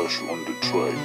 Artflesh on the track.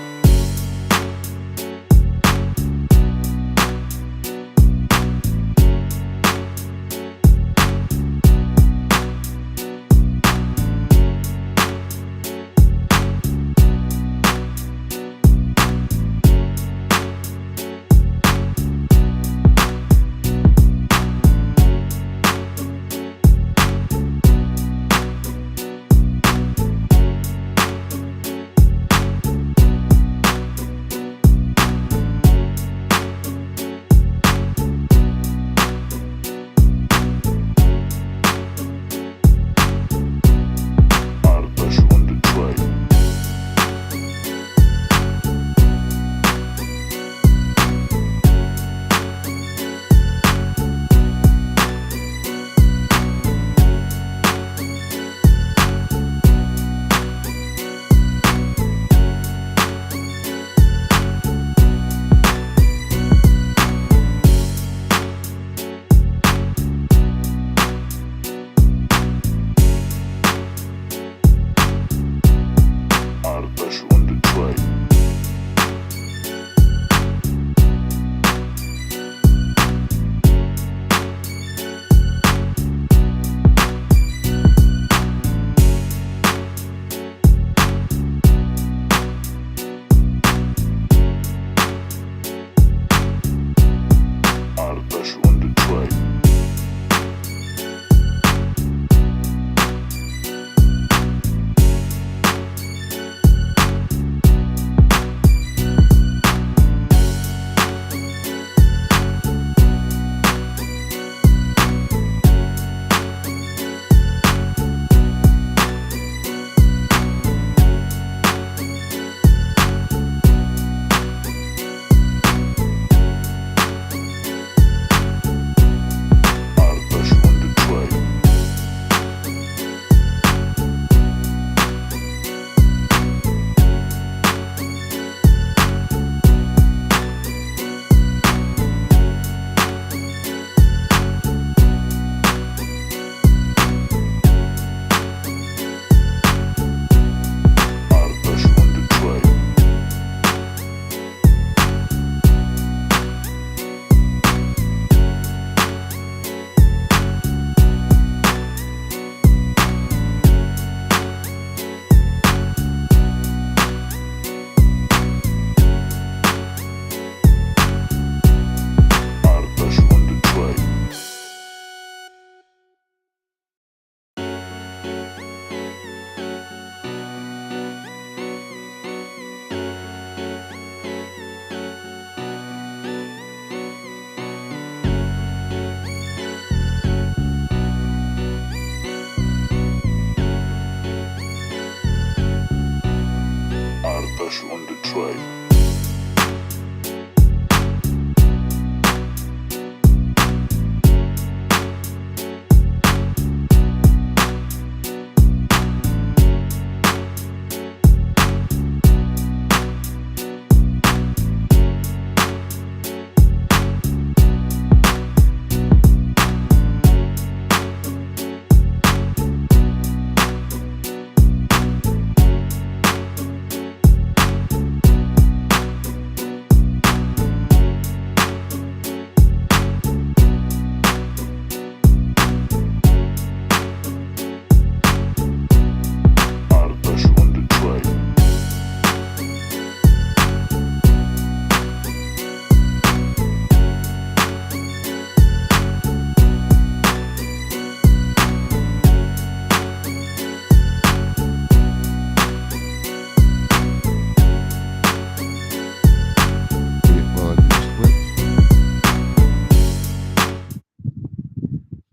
On the track.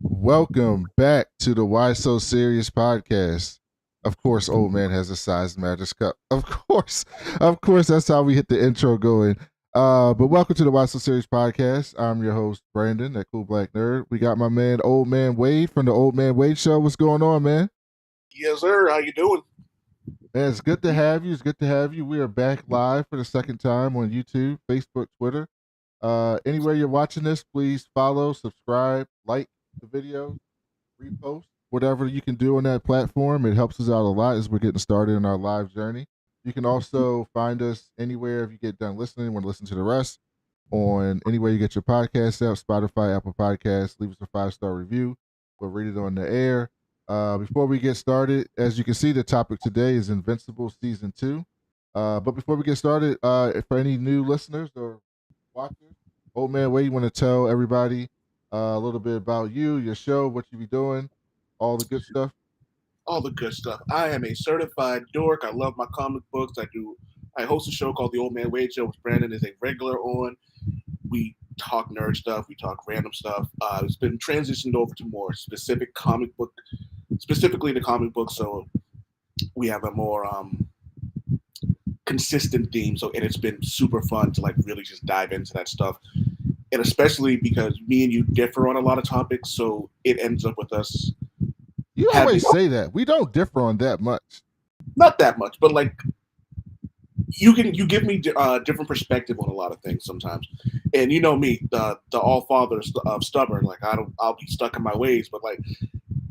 Welcome back to the Why So Serious podcast. Of course, old man has a size matters cup. Of course, that's how we hit the intro going. But welcome to the Why So Serious podcast. I'm your host, Brandon, that cool black nerd. We got my man, Old Man Wade from the Old Man Wade Show. What's going on, man? Yes, sir. How you doing? Man, it's good to have you. It's good to have you. We are back live for the second time on YouTube, Facebook, Twitter. Anywhere you're watching this, please follow, subscribe, like the video, repost, whatever you can do on that platform. It helps us out a lot as we're getting started in our live journey. You can also find us anywhere if you get done listening, want to listen to the rest, on anywhere you get your podcast out, Spotify, Apple Podcasts. Leave us a 5-star review. We'll read it on the air. Before we get started, as you can see, the topic today is Invincible Season 2. But before we get started, for any new listeners or watchers, Old Man Wade, you want to tell everybody a little bit about you, your show, what you be doing, all the good stuff? All the good stuff. I am a certified dork. I love my comic books. I host a show called The Old Man Wade Show, which Brandon is a regular on. We talk nerd stuff. We talk random stuff. It's been transitioned over to more specifically the comic book. So we have a more consistent theme. And it's been super fun to like really just dive into that stuff. And especially because me and you differ on a lot of topics, so it ends up with us. You always say that. We don't differ on that much. Not that much, but like you give me different perspective on a lot of things sometimes. And you know me, the all father of stubborn. Like I'll be stuck in my ways, but like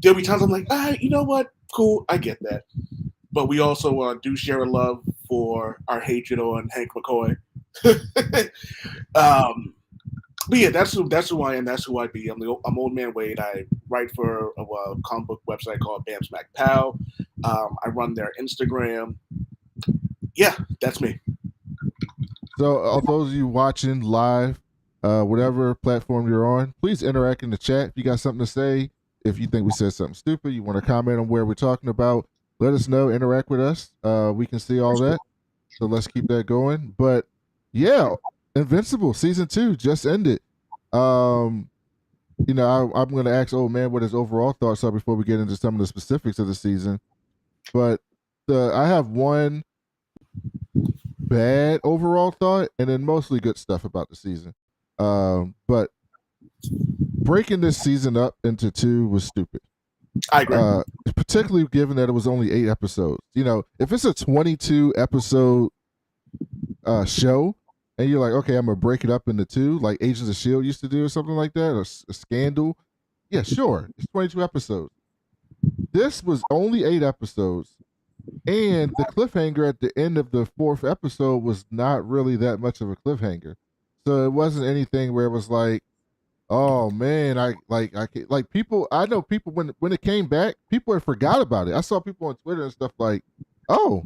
there'll be times I'm like, you know what, cool, I get that. But we also do share a love for our hatred on Hank McCoy. But yeah, that's who I am. That's who I be. I'm Old Man Wade. I write for a comic book website called Bam Smack Pow. I run their Instagram. Yeah, that's me. So, all those of you watching live, whatever platform you're on, please interact in the chat. If you got something to say, if you think we said something stupid, you want to comment on where we're talking about, let us know. Interact with us. We can see all that. So let's keep that going. But yeah, Invincible Season 2 just ended. I'm going to ask Old Man what his overall thoughts are before we get into some of the specifics of the season. But I have one bad overall thought and then mostly good stuff about the season. But breaking this season up into 2 was stupid. I agree. Particularly given that it was only 8 episodes. If it's a 22 episode show, and you're like, okay, I'm gonna break it up into 2, like Agents of S.H.I.E.L.D. used to do, or something like that, or a Scandal. Yeah, sure, it's 22 episodes. This was only 8 episodes, and the cliffhanger at the end of the 4th episode was not really that much of a cliffhanger. So it wasn't anything where it was like, oh man, I know people when it came back, people had forgot about it. I saw people on Twitter and stuff like, oh,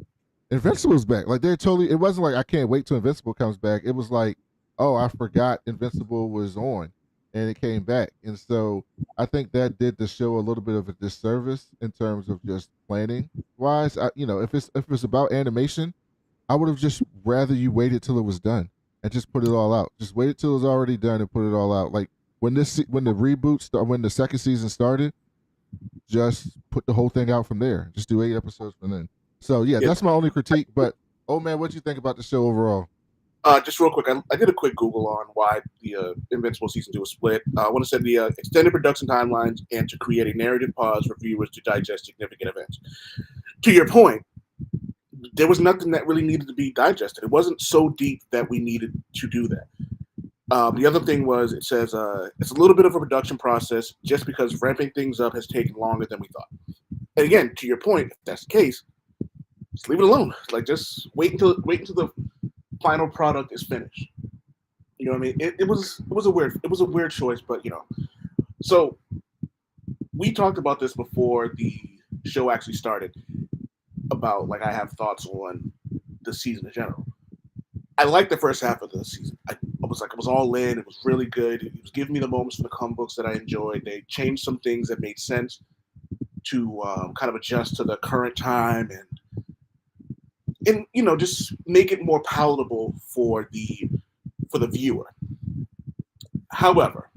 Invincible's back. Like they're totally. It wasn't like I can't wait till Invincible comes back. It was like, oh, I forgot Invincible was on, and it came back. And so I think that did the show a little bit of a disservice in terms of just planning wise. If it's about animation, I would have just rather you waited till it was done and just put it all out. Just wait till it was already done and put it all out. Like when the reboot when the second season started, just put the whole thing out from there. Just do 8 episodes from then. So yeah, that's my only critique. But oh man, what do you think about the show overall? Just real quick, I did a quick Google on why the Invincible Season 2 was split. I want to say the extended production timelines and to create a narrative pause for viewers to digest significant events. To your point, there was nothing that really needed to be digested. It wasn't so deep that we needed to do that. The other thing was it says it's a little bit of a production process just because ramping things up has taken longer than we thought. And again, to your point, if that's the case, just leave it alone. Like just wait until the final product is finished. You know what I mean? It was a weird choice, but So we talked about this before the show actually started. About like I have thoughts on the season in general. I liked the first half of the season. I was all in. It was really good. It was giving me the moments from the comic books that I enjoyed. They changed some things that made sense to kind of adjust to the current time and just make it more palatable for the viewer. However,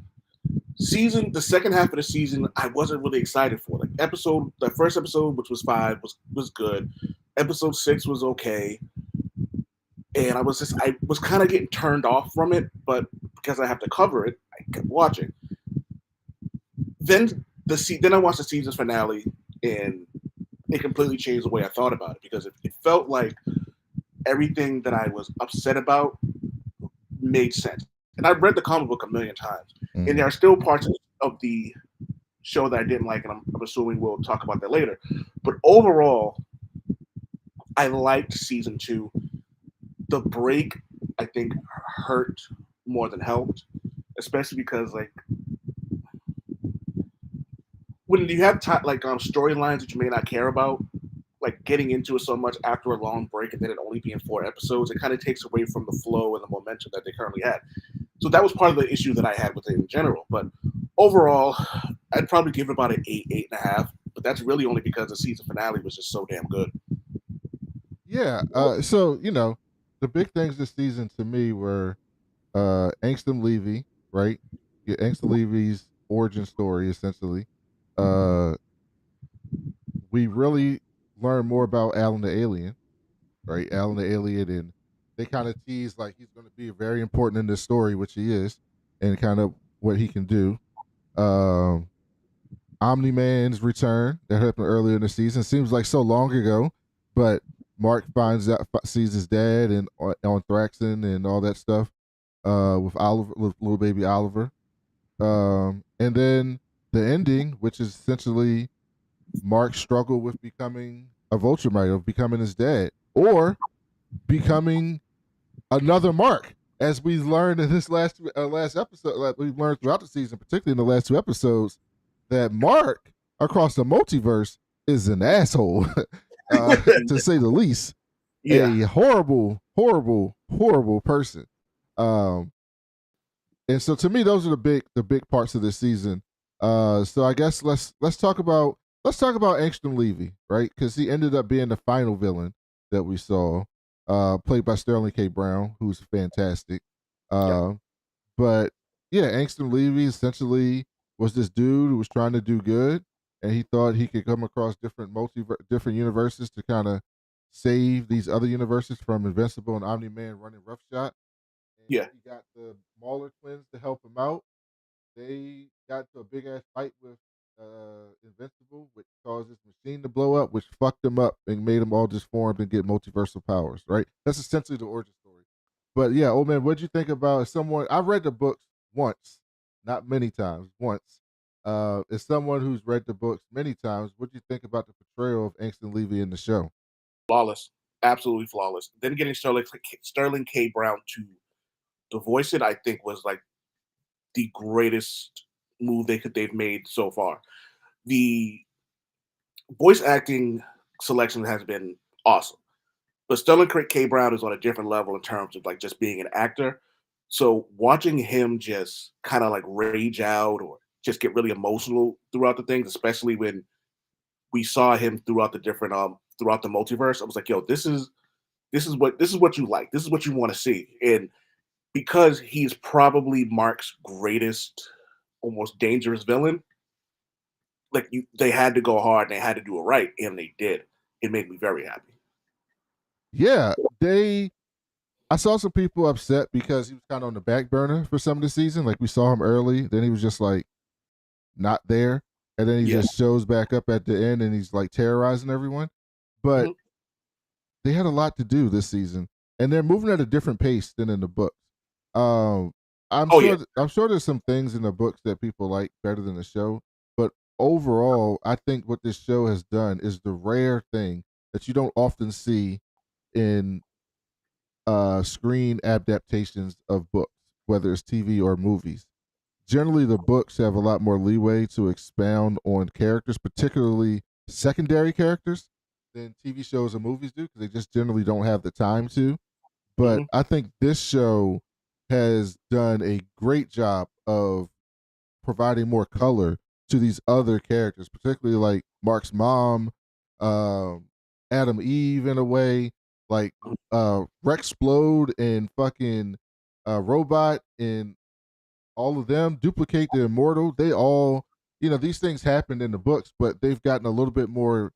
the second half of the season, I wasn't really excited for. Like the first episode, which was 5, was good. Episode 6 was okay, and I was kind of getting turned off from it. But because I have to cover it, I kept watching. Then I watched the season finale, and it completely changed the way I thought about it because it felt like everything that I was upset about made sense. And I've read the comic book a million times, and there are still parts of the show that I didn't like, and I'm assuming we'll talk about that later. But overall, I liked season 2. The break, I think, hurt more than helped, especially because like when you have storylines that you may not care about, like getting into it so much after a long break and then it only being 4 episodes, it kind of takes away from the flow and the momentum that they currently had. So that was part of the issue that I had with it in general. But overall, I'd probably give it about an 8.5. But that's really only because the season finale was just so damn good. Yeah. So the big things this season to me were Angston Levy, right? Yeah, Angston Levy's origin story essentially. Uh, we really learn more about Alan the Alien, right? Alan the Alien, and they kind of tease like he's going to be very important in this story, which he is, and kind of what he can do. Um, Omni Man's return that happened earlier in the season seems like so long ago, but Mark sees his dad and on Thraxon and all that stuff with Oliver, with little baby Oliver, and then the ending, which is essentially Mark's struggle with becoming a Viltrumite, of becoming his dad, or becoming another Mark, as we learned in this last episode. Like we've learned throughout the season, particularly in the last 2 episodes, that Mark across the multiverse is an asshole, to say the least. Yeah. A horrible, horrible, horrible person. Um, and so to me, those are the big parts of this season. So I guess let's talk about Angstrom Levy, right? Because he ended up being the final villain that we saw, played by Sterling K. Brown, who's fantastic. But yeah, Angstrom Levy essentially was this dude who was trying to do good, and he thought he could come across different universes to kind of save these other universes from Invincible and Omni Man running roughshod. And Yeah. he got the Mauler twins to help him out. They got to a big ass fight with Invincible, which caused this machine to blow up, which fucked them up and made them all disformed and get multiversal powers. Right? That's essentially the origin story. But yeah, old man, what'd you think about someone? I've read the books once, not many times, once. As someone who's read the books many times, what do you think about the portrayal of Angston Levy in the show? Flawless. Absolutely flawless. Then getting Sterling K. Brown to voice it, I think was like the greatest move they've made so far. The voice acting selection has been awesome. But Sterling K. Brown is on a different level in terms of like just being an actor. So watching him just kind of like rage out or just get really emotional throughout the things, especially when we saw him throughout the different throughout the multiverse, I was like, yo, this is what you like. This is what you want to see. And because he's probably Mark's greatest, almost dangerous villain, like they had to go hard and they had to do it right, and they did. It made me very happy. Yeah, I saw some people upset because he was kind of on the back burner for some of the season. Like we saw him early, then he was just like not there, and then he just shows back up at the end and he's like terrorizing everyone. But they had a lot to do this season, and they're moving at a different pace than in the books. I'm sure there's some things in the books that people like better than the show, but overall, I think what this show has done is the rare thing that you don't often see in screen adaptations of books, whether it's TV or movies. Generally, the books have a lot more leeway to expound on characters, particularly secondary characters, than TV shows and movies do, because they just generally don't have the time to. But I think this show has done a great job of providing more color to these other characters, particularly like Mark's mom, Adam Eve in a way, like Rexplode and fucking Robot and all of them, Duplicate the Immortal. They all, these things happened in the books, but they've gotten a little bit more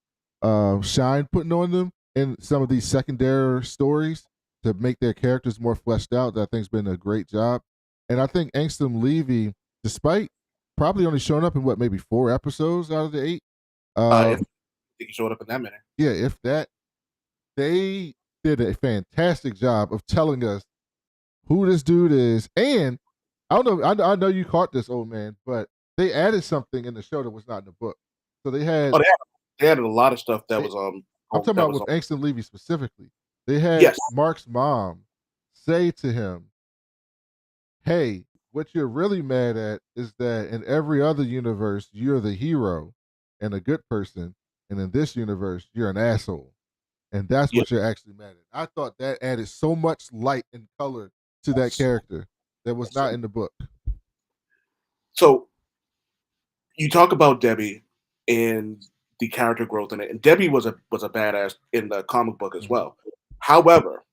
shine putting on them in some of these secondary stories to make their characters more fleshed out. That I think's been a great job. And I think Angstrom Levy, despite probably only showing up in maybe 4 episodes out of the 8. If he showed up in that minute. Yeah, if that, they did a fantastic job of telling us who this dude is. And I don't know, I know you caught this, old man, but they added something in the show that was not in the book. So they had they added a lot of stuff that was I'm Oh, talking that about was with all. Angst and Levy specifically. They had Yes. Mark's mom say to him, "Hey, what you're really mad at is that in every other universe you're the hero and a good person, and in this universe you're an asshole, and that's Yeah. what you're actually mad at." I thought that added so much light and color to that Yes. character that was not in the book. So you talk about Debbie and the character growth in it, and Debbie was a badass in the comic book as Mhm. well. However,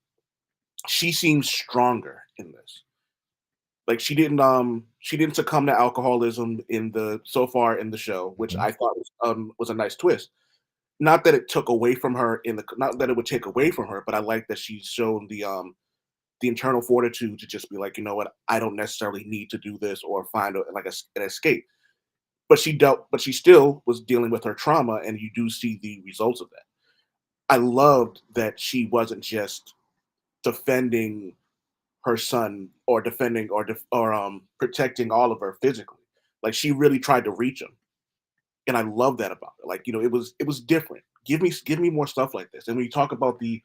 she seems stronger in this. Like she didn't succumb to alcoholism in the so far in the show, which Mhm. I thought was a nice twist. Not that it took away from her in the not that it would take away from her, but I like that she's shown the internal fortitude to just be like, you know what, I don't necessarily need to do this or find an escape. But she still was dealing with her trauma, and you do see the results of that. I loved that she wasn't just defending her son or defending or protecting Oliver physically. Like she really tried to reach him, and I love that about her. Like it was different. Give me more stuff like this. And when you talk about the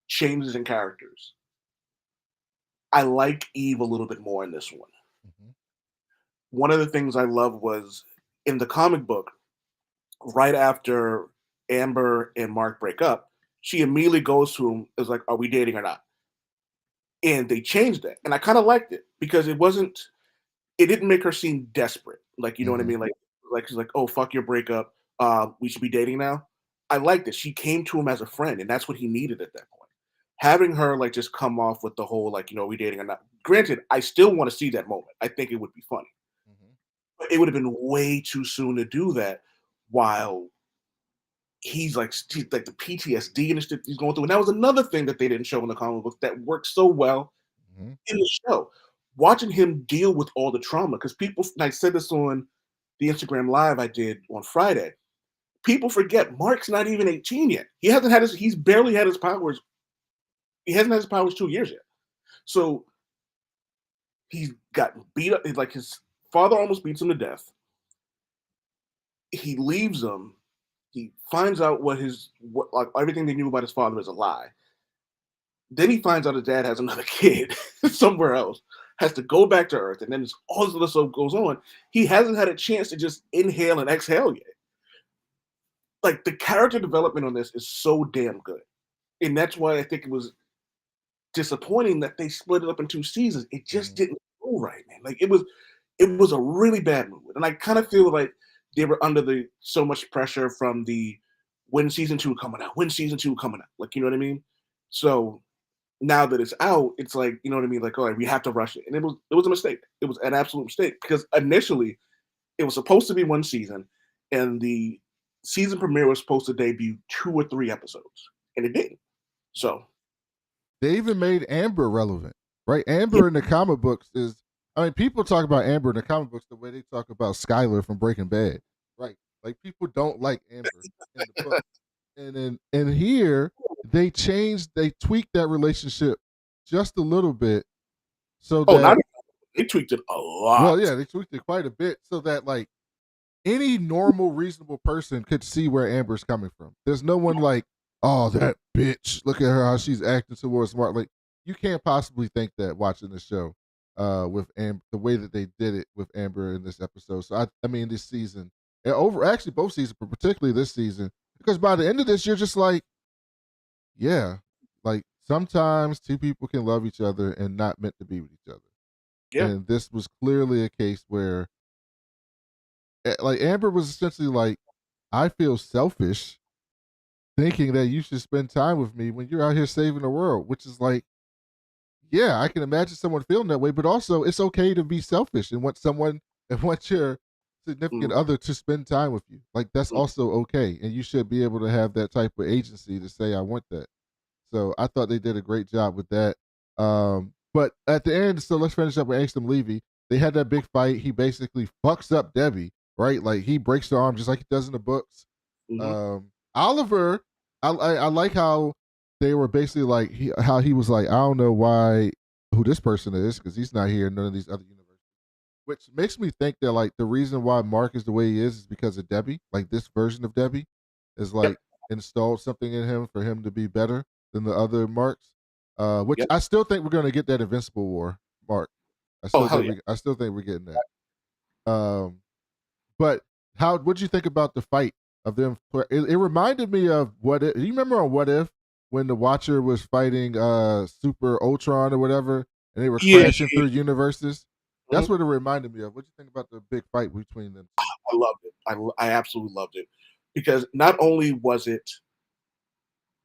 changes in characters, I like Eve a little bit more in this one. Mhm. One of the things I love was in the comic book, right after Amber and Mark break up, she immediately goes to him, is like, "Are we dating or not?" And they changed that, and I kind of liked it because it didn't make her seem desperate. Like, you know what I Mhm. mean? Like she's like, "Oh, fuck your breakup. We should be dating now." I liked it. She came to him as a friend, and that's what he needed at that point. Having her like just come off with the whole like, are we dating or not? Granted, I still want to see that moment. I think it would be funny, Mhm. but it would have been way too soon to do that while he's like the PTSD and the shit he's going through. And that was another thing that they didn't show in the comic book that worked so well Mhm. in the show. Watching him deal with all the trauma, because people, and I said this on the Instagram live I did on Friday. People forget Mark's not even 18 yet. He's barely had his powers. He hasn't had his powers 2 years yet. So he's gotten beat up. Like his father almost beats him to death. He leaves him. He finds out what like everything they knew about his father is a lie. Then he finds out his dad has another kid somewhere else, has to go back to Earth, and then all this other stuff goes on. He hasn't had a chance to just inhale and exhale yet. Like the character development on this is so damn good, and that's why I think it was disappointing that they split it up in 2 seasons. It just Mhm. didn't go right, man. Like it was a really bad movie, and I kind of feel like they were under the so much pressure from the when season two coming out, when season two coming out. Like you know what I mean? So now that it's out, it's like, you know what I mean? Like, all right, we have to rush it. And it was a mistake. It was an absolute mistake because initially it was supposed to be one season and the season premiere was supposed to debut 2 or 3 episodes. And it didn't. So They even made Amber relevant, right? yeah. Amber in the comic books is, I mean, people talk about Amber in the comic books the way they talk about Skylar from Breaking Bad, right? Like people don't like Amber in the book, and here they tweaked that relationship just a little bit so Oh, not that, they tweaked it a well, lot. yeah, they tweaked it quite a bit so that like any normal, reasonable person could see where Amber's coming from. There's no one like, oh, that bitch. Look at her how she's acting towards Mark. Like, you can't possibly think that watching the show with Amber, the way that they did it with Amber in this episode. So I mean, this season, and over actually both seasons, but particularly this season, because by the end of this, you're just like, yeah, like sometimes two people can love each other and not meant to be with each other. Yeah. And this was clearly a case where, like, Amber was essentially like, I feel selfish thinking that you should spend time with me when you're out here saving the world, which is like, yeah, I can imagine someone feeling that way, but also it's okay to be selfish and want someone and want your significant Mhm, other to spend time with you. Like that's mhm. also okay. And you should be able to have that type of agency to say, I want that. So I thought they did a great job with that. But at the end, so let's finish up with Angstrom Levy. They had that big fight. He basically fucks up Debbie, right? Like he breaks her arm just like he does in the books. Mhm. Oliver, I like how they were basically like how he was like, I don't know why who this person is because he's not here in none of these other universes. Which makes me think that like the reason why Mark is the way he is because of Debbie. Like this version of Debbie is like Yep. installed something in him for him to be better than the other Marks. Which Yep. I still think we're going to get that Invincible War Mark. Oh, hell yeah. I still think we're getting that. But what'd you think about the fight of them? It reminded me of What If. You remember on What If when the Watcher was fighting Super Ultron or whatever, and they were crashing through universes? That's what it reminded me of. What'd you think about the big fight between them two? I loved it. I absolutely loved it because not only was it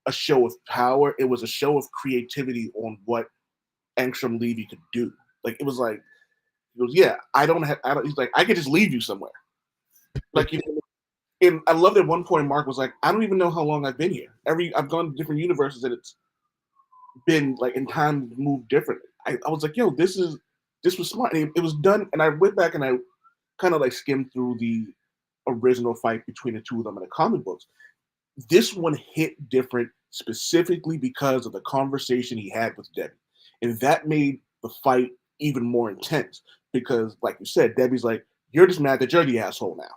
a show of power, it was a show of creativity on what Angstrom Levy could do. Like it was like he goes, yeah, I don't. He's like, I could just leave you somewhere. Like you know, and I loved at one point Mark was like, I don't even know how long I've been here. I've gone to different universes and it's been like in time moved differently. I was like, yo, this was smart. And it was done, and I went back and I kind of like skimmed through the original fight between the two of them in the comic books. This one hit different specifically because of the conversation he had with Debbie. And that made the fight even more intense because, like you said, Debbie's like, you're just mad that you're the asshole now.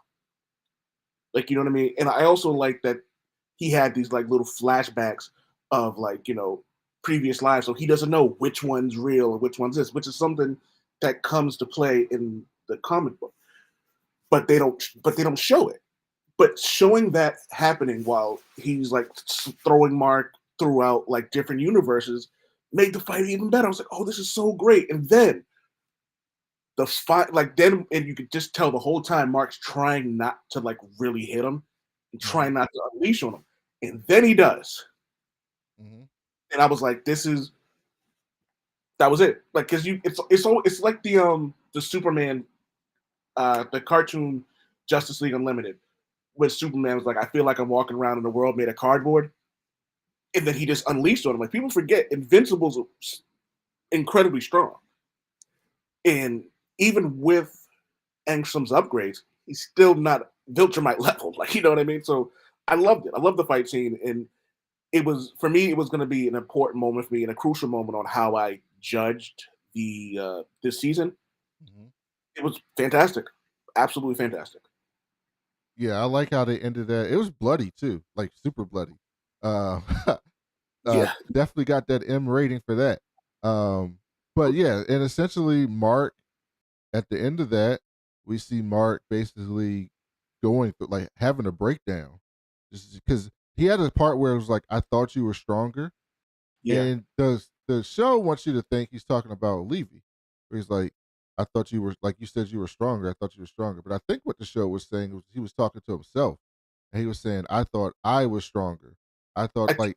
Like, you know what I mean? And I also like that he had these like little flashbacks of like, you know, previous lives. So he doesn't know which one's real and which one's this, which is something that comes to play in the comic book. But they don't show it. But showing that happening while he's like throwing Mark throughout like different universes made the fight even better. I was like, oh, this is so great. And then the fight, like then, and you could just tell the whole time Mark's trying not to like really hit him and trying not to unleash on him. And then he does. Mm-hmm. And I was like, that was it. Like, cause it's like the Superman, the cartoon Justice League Unlimited, where Superman was like, I feel like I'm walking around in a world made of cardboard. And then he just unleashed on him. Like people forget Invincible's incredibly strong. And even with Angstrom's upgrades, he's still not Viltrumite level. Like, you know what I mean? So I loved it. I loved the fight scene. And it was, for me, it was going to be an important moment for me and a crucial moment on how I judged this season. Mm-hmm. It was fantastic. Absolutely fantastic. Yeah, I like how they ended that. It was bloody too, like super bloody. Definitely got that M rating for that. But yeah, and essentially Mark, at the end of that, we see Mark basically going through, like having a breakdown, just because he had a part where it was like, I thought you were stronger. Yeah. And the show wants you to think he's talking about Levy. Where he's like, I thought you were, like you said, you were stronger. I thought you were stronger. But I think what the show was saying was he was talking to himself. And he was saying, I thought I was stronger. I thought like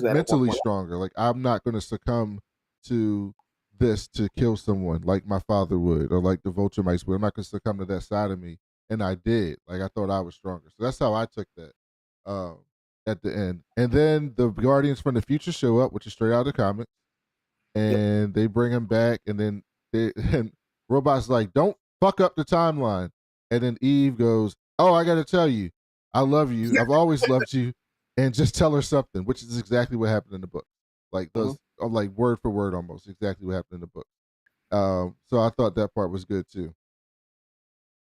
mentally stronger. Like I'm not going to succumb to this to kill someone like my father would or like the Viltrumites would. I'm not going to succumb to that side of me. And I did. Like I thought I was stronger. So that's how I took that at the end. And then the Guardians from the Future show up, which is straight out of the comics. And they bring him back. And then and Robot's like, don't fuck up the timeline. And then Eve goes, oh, I got to tell you, I love you. I've always loved you. And just tell her something, which is exactly what happened in the book. Like those, like word for word, almost exactly what happened in the book. So I thought that part was good too.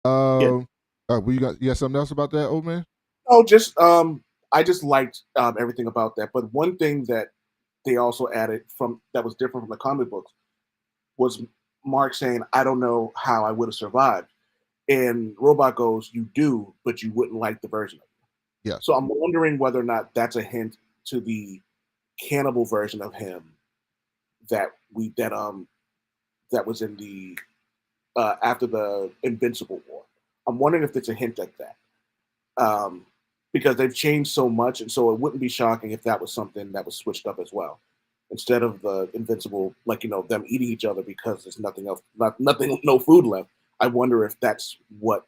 Well, you got something else about that, old man? Oh, just I just liked everything about that. But one thing that they also added from that was different from the comic books was Mark saying, I don't know how I would have survived. And Robot goes, you do, but you wouldn't like the version of it. Yeah. So I'm wondering whether or not that's a hint to the cannibal version of him that was in the after the Invincible War. I'm wondering if it's a hint at that. Because they've changed so much, and so it wouldn't be shocking if that was something that was switched up as well. Instead of the Invincible, like, you know, them eating each other because there's nothing else, no food left. I wonder if that's what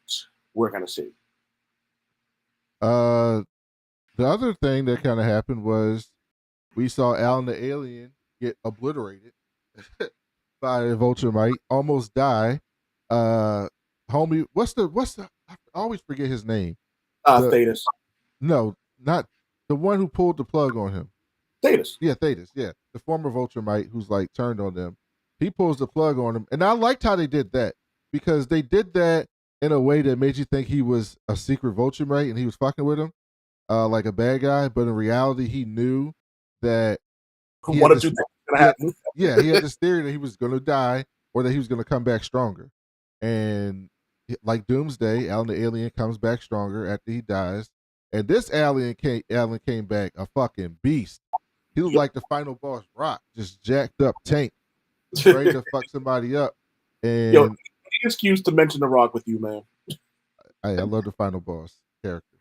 we're gonna see. The other thing that kind of happened was we saw Alan the alien get obliterated by a Viltrumite, almost die. Homie, what's the? I always forget his name. Thetis. No, not the one who pulled the plug on him. Thetis. Yeah, Thetis. Yeah, the former Viltrumite who's like turned on them. He pulls the plug on him, and I liked how they did that because they did that in a way that made you think he was a secret Viltrumite and he was fucking with him. like a bad guy, but in reality, he knew that he One had of two this, things is gonna happen. he had this theory that he was going to die or that he was going to come back stronger. And like Doomsday, Alan the alien comes back stronger after he dies. And this Alan came back a fucking beast. He looked like the final boss Rock, just jacked up tank, ready to fuck somebody up. Yo, And excuse to mention The Rock with you, man. I love the final boss character.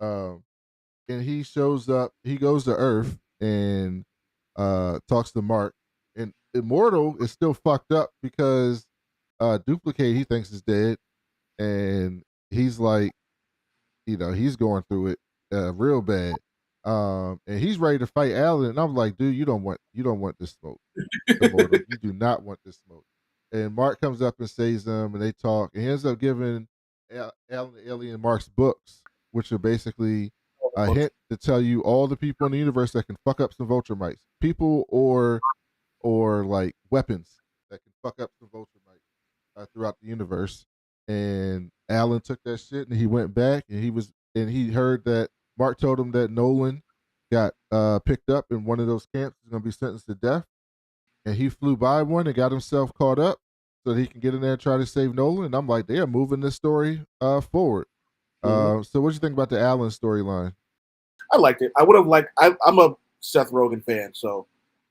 And he shows up. He goes to Earth and talks to Mark. And Immortal is still fucked up because Duplicate he thinks is dead, and he's like, he's going through it real bad. And he's ready to fight Alan, and I'm like, dude, you don't want this smoke, Immortal. You do not want this smoke. And Mark comes up and saves them, and they talk, and he ends up giving Alan the alien Mark's books, which are basically a hint to tell you all the people in the universe that can fuck up some Viltrumites, people or like weapons that can fuck up some Viltrumites throughout the universe. And Alan took that shit and he went back and he heard that Mark told him that Nolan got picked up in one of those camps. He's gonna be sentenced to death, and he flew by one and got himself caught up so that he can get in there and try to save Nolan. And I'm like, they are moving this story forward. So what do you think about the Alan storyline? I liked it. I would have liked. I'm a Seth Rogen fan, so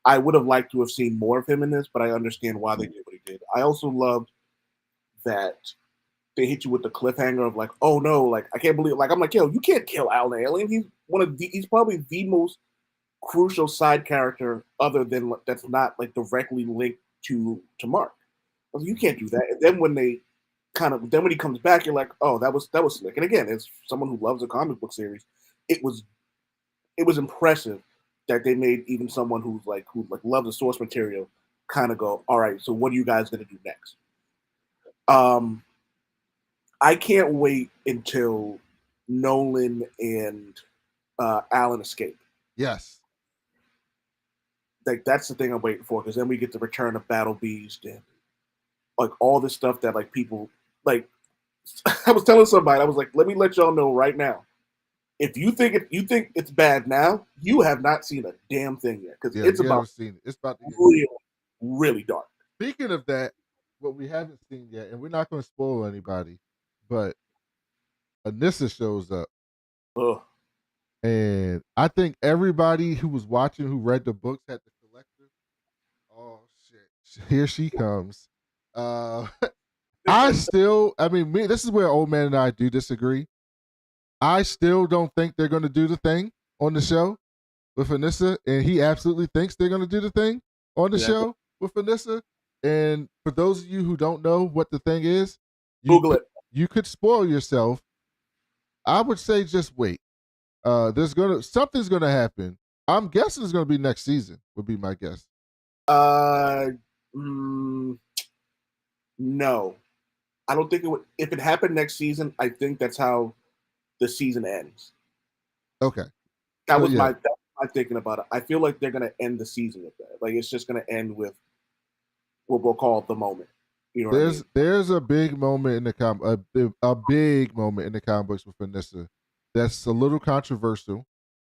I would have liked to have seen more of him in this. But I understand why they did what he did. I also loved that they hit you with the cliffhanger of like, oh no, like I can't believe. Like I'm like, yo, you can't kill Alan the Alien. He's probably the most crucial side character other than that's not like directly linked to Mark. Like, you can't do that. And then when he comes back, you're like, oh, that was slick. And again, as someone who loves a comic book series, it was impressive that they made even someone who loves the source material kind of go, all right, so what are you guys gonna do next? I can't wait until Nolan and Alan escape. Yes. Like that's the thing I'm waiting for, because then we get the return of Battle Beast and like all this stuff that like people like. I was telling somebody, I was like, let me let y'all know right now. If you think it's bad now, you have not seen a damn thing yet, because it's about to get really, really dark. Speaking of that, what we haven't seen yet, and we're not going to spoil anybody, but Anissa shows up. Ugh. And I think everybody who was watching, who read the books, had the collector. Oh shit! Here she comes. This is where Old Man and I do disagree. I still don't think they're going to do the thing on the show with Anissa, and he absolutely thinks they're going to do the thing on the show with Anissa. And for those of you who don't know what the thing is, Google it. You could spoil yourself. I would say just wait. Something's gonna happen. I'm guessing it's gonna be next season. Would be my guess. No, I don't think it would. If it happened next season, I think that's how the season ends. Okay, that was my thinking about it. I feel like they're gonna end the season with that. Like it's just gonna end with what we'll call the moment. You know, there's a big moment in the a big moment in the comic books with Vanessa that's a little controversial,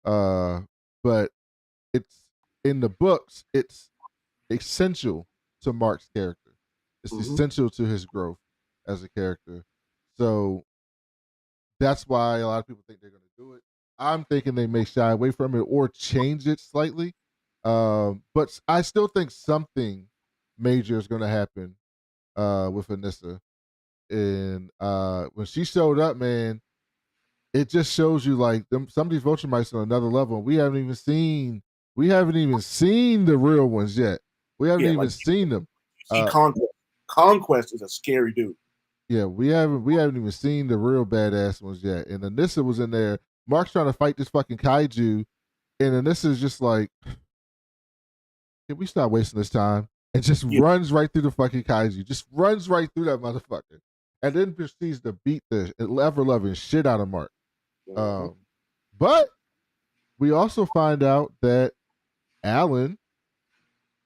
but it's in the books. It's essential to Mark's character. It's essential to his growth as a character. So that's why a lot of people think they're going to do it. I'm thinking they may shy away from it or change it slightly, but I still think something major is going to happen with Anissa. And when she showed up, man, it just shows you like some of these Viltrumites on another level. We haven't even seen the real ones yet. We haven't even seen them. See, Conquest is a scary dude. Yeah, we haven't even seen the real badass ones yet. And Anissa was in there. Mark's trying to fight this fucking kaiju, and Anissa's just like, can we stop wasting this time? And just runs right through the fucking kaiju. Just runs right through that motherfucker. And then proceeds to beat the ever-loving shit out of Mark. But we also find out that Alan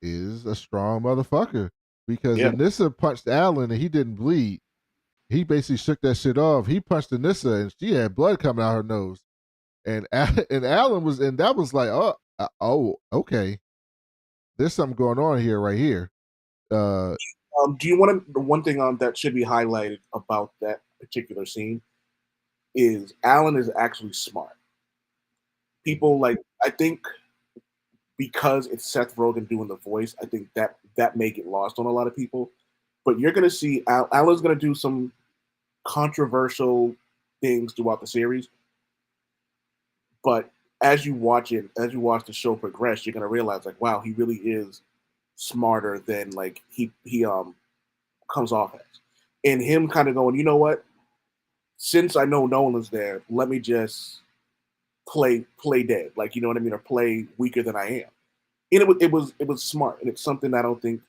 is a strong motherfucker, because Anissa punched Alan and he didn't bleed. He basically shook that shit off. He punched Anissa and she had blood coming out her nose. and and Alan was, and that was like, oh, okay, there's something going on here, right here. Do you want to? The one thing that should be highlighted about that particular scene is Alan is actually smart. People like, I think because it's Seth Rogen doing the voice, I think that may get lost on a lot of people. But you're gonna see Alan's gonna do some controversial things throughout the series. But as you watch the show progress, you're gonna realize like, wow, he really is smarter than like he comes off as. And him kind of going, you know what? Since I know Nolan's there, let me just play dead, like, you know what I mean, or play weaker than I am. And it was smart, and it's something I don't think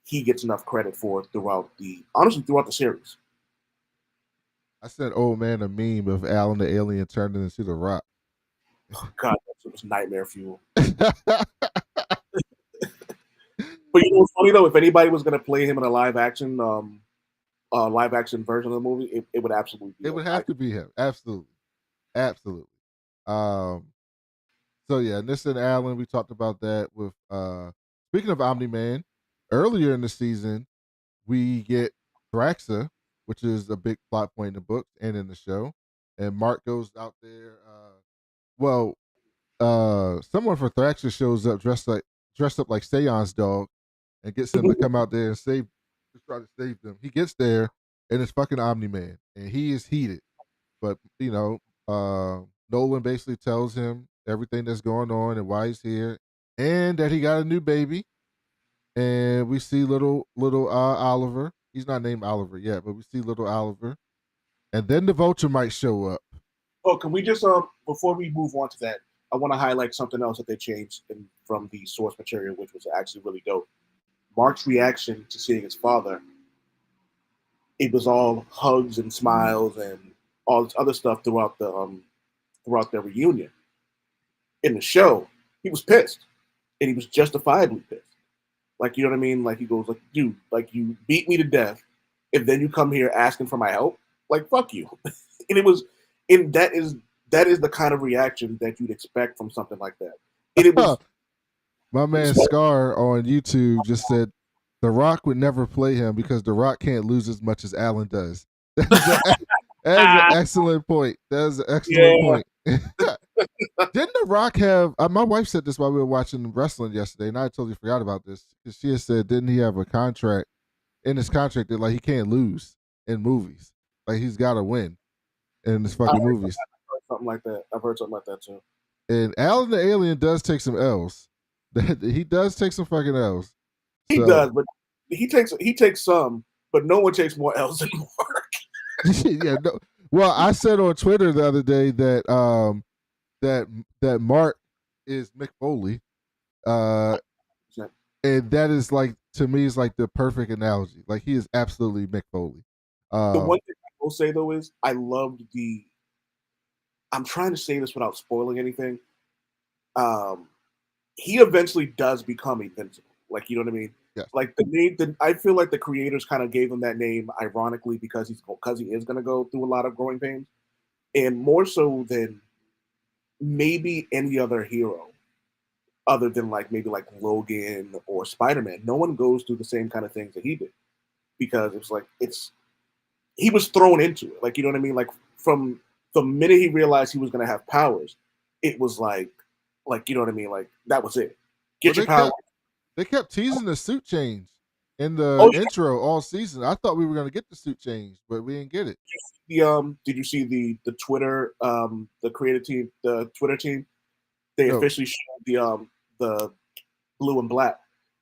he gets enough credit for throughout the series. I sent old man a meme of Alan the alien turned into the Rock. Oh, God, that was nightmare fuel. But you know what's funny though? If anybody was going to play him in a live action version of the movie, it would absolutely be. It would have to be him. Absolutely. So yeah, Nissa and Alan, we talked about that with speaking of Omni-Man, earlier in the season, we get Thraxa, which is a big plot point in the books and in the show. And Mark goes out there, someone for Thraxa shows up dressed up like Seance dog and gets him to come out there and try to save them. He gets there and it's fucking Omni-Man, and he is heated. But Nolan basically tells him everything that's going on and why he's here, and that he got a new baby. And we see little Oliver. He's not named Oliver yet, but we see little Oliver. And then the Viltrumite show up. Oh, can we just before we move on to that, I want to highlight something else that they changed from the source material, which was actually really dope. Mark's reaction to seeing his father, it was all hugs and smiles and all this other stuff throughout their reunion. In the show, he was pissed, and he was justifiably pissed. Like, you know what I mean? Like, he goes like, dude, like, you beat me to death, and then you come here asking for my help. Like, fuck you. And that is the kind of reaction that you'd expect from something like that. And it was my man Scar on YouTube just said The Rock would never play him because The Rock can't lose as much as Alan does. That is an excellent point. That is an excellent point. Didn't The Rock have? My wife said this while we were watching wrestling yesterday, and I totally forgot about this because she had said, didn't he have a contract in his contract that like he can't lose in movies? Like he's got to win in his fucking movies. I've heard something like that too. And Alan the Alien does take some L's. He does take some fucking L's. He does, but he takes some, but no one takes more L's than Mark. Yeah. No, well, I said on Twitter the other day that that Mark is Mick Foley, and that is like, to me, is like the perfect analogy. Like he is absolutely Mick Foley. The one thing I will say though is I loved I'm trying to say this without spoiling anything. He eventually does become Invincible. Like, you know what I mean? Yes. Like the name, I feel like the creators kind of gave him that name ironically because he is going to go through a lot of growing pains, and more so than maybe any other hero, other than like maybe like Logan or Spider-Man. No one goes through the same kind of things that he did because he was thrown into it. Like, you know what I mean? Like from the minute he realized he was going to have powers, it was like, you know what I mean? Like that was it. Get your power. They kept teasing the suit change in the intro all season. I thought we were going to get the suit change, but we didn't get it. Did you see the Twitter, the creative team, the Twitter team? They officially showed the blue and black,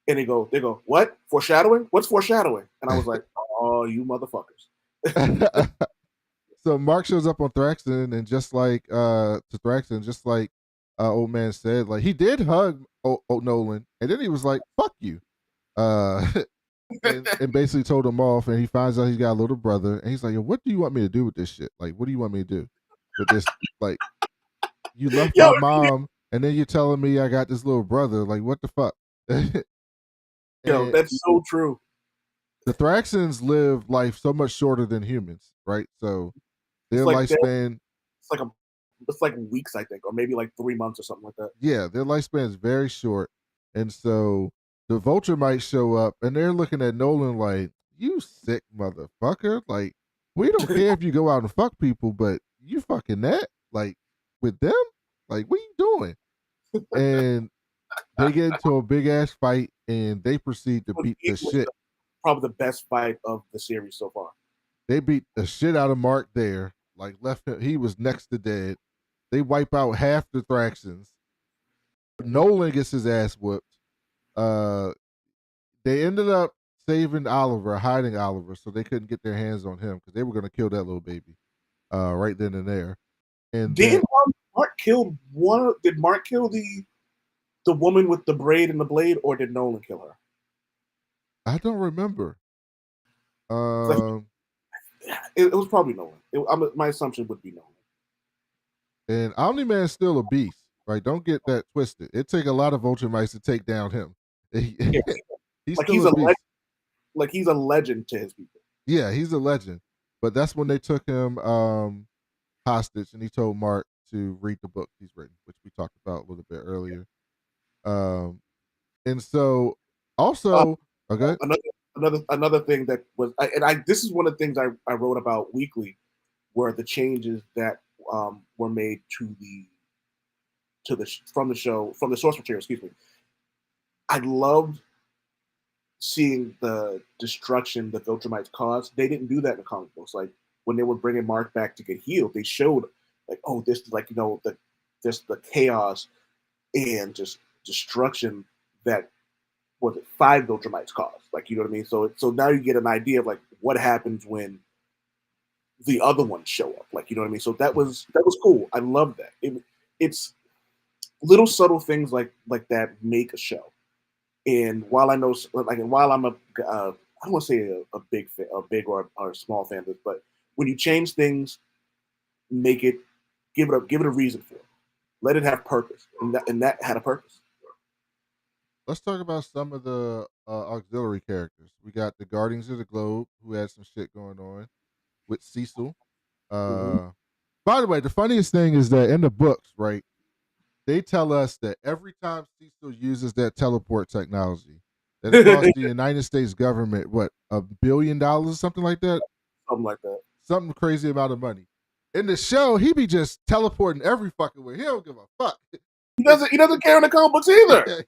and they go, what? Foreshadowing? What's foreshadowing? And I was like, oh, you motherfuckers. So Mark shows up on Thraxton, and just like old man said, like he did hug Nolan, and then he was like, fuck you, and basically told him off. And he finds out he's got a little brother, and he's like, yo, what do you want me to do with this shit? Like, what do you want me to do with this? Like, you left my mom, and then you're telling me I got this little brother. Like, what the fuck? Yo, that's so true. The Thraxans live life so much shorter than humans, right? So their lifespan, it's like a it's like weeks, I think, or maybe like 3 months or something like that. Yeah, their lifespan is very short, and so the Viltrumite show up, and they're looking at Nolan like, "You sick motherfucker! Like, we don't care if you go out and fuck people, but you fucking that like with them? Like, what you doing?" And they get into a big ass fight, and they proceed to beat the It was shit. probably the best fight of the series so far. They beat the shit out of Mark there. Like left him, he was next to dead. They wipe out half the Thraxons. Nolan gets his ass whooped. Uh, they ended up saving Oliver, hiding Oliver, so they couldn't get their hands on him because they were going to kill that little baby right then and there. And then Did Mark kill one? Did Mark kill the woman with the braid and the blade, or did Nolan kill her? I don't remember. It was probably Nolan. My assumption would be Nolan. And Omni Man's still a beast, right? Don't get that twisted. It take a lot of Ultramites to take down him. Yeah, He's like still he's a a beast. like he's a legend to his people. Yeah, he's a legend. But that's when they took him hostage, and he told Mark to read the book he's written, which we talked about a little bit earlier. And so also, okay, Another thing that was, this is one of the things I wrote about weekly, were the changes that were made from the source material. Excuse me. I loved seeing the destruction the Viltrumites caused. They didn't do that in the comic books. Like when they were bringing Mark back to get healed, they showed like, oh, this is like the chaos and just destruction that was it 5 Viltrumites caused. Like, you know what I mean? So now you get an idea of like what happens when the other ones show up. Like, you know what I mean? So that was cool. I love that. It's little subtle things like that make a show. And while I know, like, and while I'm I don't want to say a big or a small fan of this, but when you change things, make it, give it a reason for it. Let it have purpose, and that had a purpose. let's talk about some of the auxiliary characters. We got the Guardians of the Globe, who had some shit going on with Cecil. Mm-hmm. By the way, the funniest thing is that in the books, right, they tell us that every time Cecil uses that teleport technology, that it costs the United States government what, $1 billion or something like that, Something like that. something crazy amount of money. In the show, he be just teleporting every fucking way. He don't give a fuck. He doesn't care in the comic books either.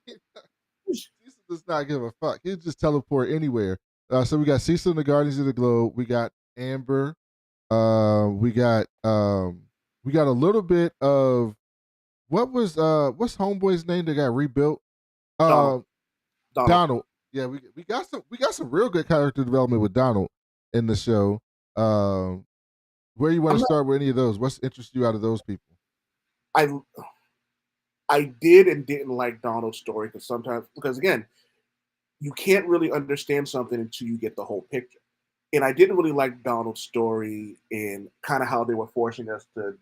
Cecil does not give a fuck. He'll just teleport anywhere. So we got Cecil and the Guardians of the Globe. We got Amber. We got a little bit of what's Homeboy's name that got rebuilt? Donald. Donald. Yeah, we got some real good character development with Donald in the show. Where you want to start with any of those? What's interested you out of those people? I did and didn't like Donald's story because again, you can't really understand something until you get the whole picture. And I didn't really like Donald's story and kind of how they were forcing us to